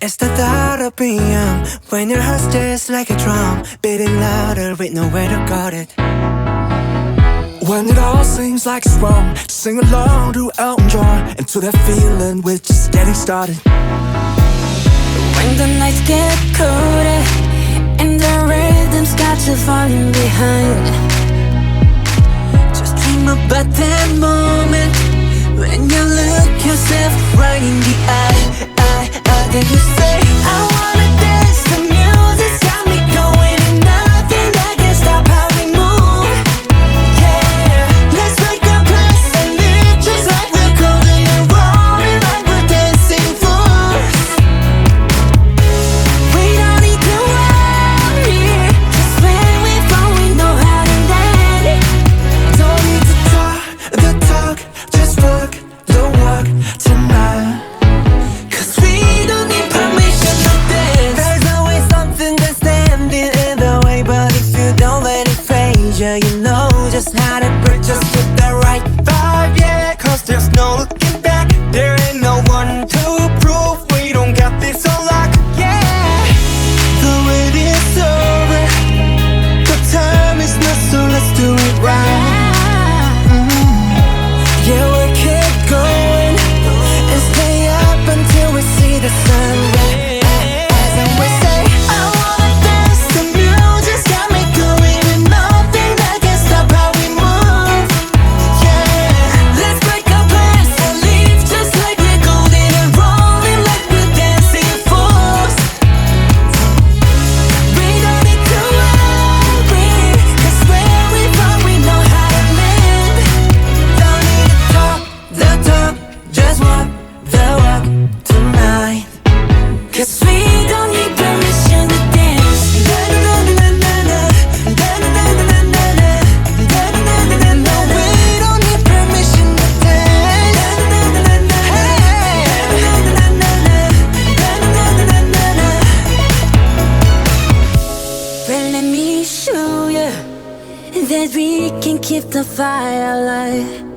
It's the thought of being young when your heart's just like a drum, beating louder with nowhere to guard it. When it all seems like it's wrong, just sing along to Elton John and to that feeling we're just getting started. When the nights get colder and the rhythm's got you falling behind, Just dream about that moment when you look yourself right in the eye. Then you say, I wanna dance, the music's got me going, and nothing that can stop how we move. Yeah, let's make a place and live just like we're golden and rolling like we're dancing fools. We don't need to worry, 'cause when we fall we know how to land. Don't need to talk the talk, just walk the walk tonight. You know just how to break, just get the right vibe, yeah. 'Cause there's no looking back, there ain't no one to prove we don't got this on lock, yeah. The wait is over, the time is not, so let's do it right. Yeah, we'll keep going and stay up until we see the sunrise. And we say, I wanna dance, the music's got me going, and nothing that can stop how we move. Yeah, let's break our plans and leave just like we're golden and rolling like we're dancing fools. We don't need to worry, 'cause where we from we know how to land. Don't need to talk the talk, just walk the walk tonight. 'Cause we don't need permission to dance. No, we don't need permission to dance. well, let me show you that we can keep the fire alive.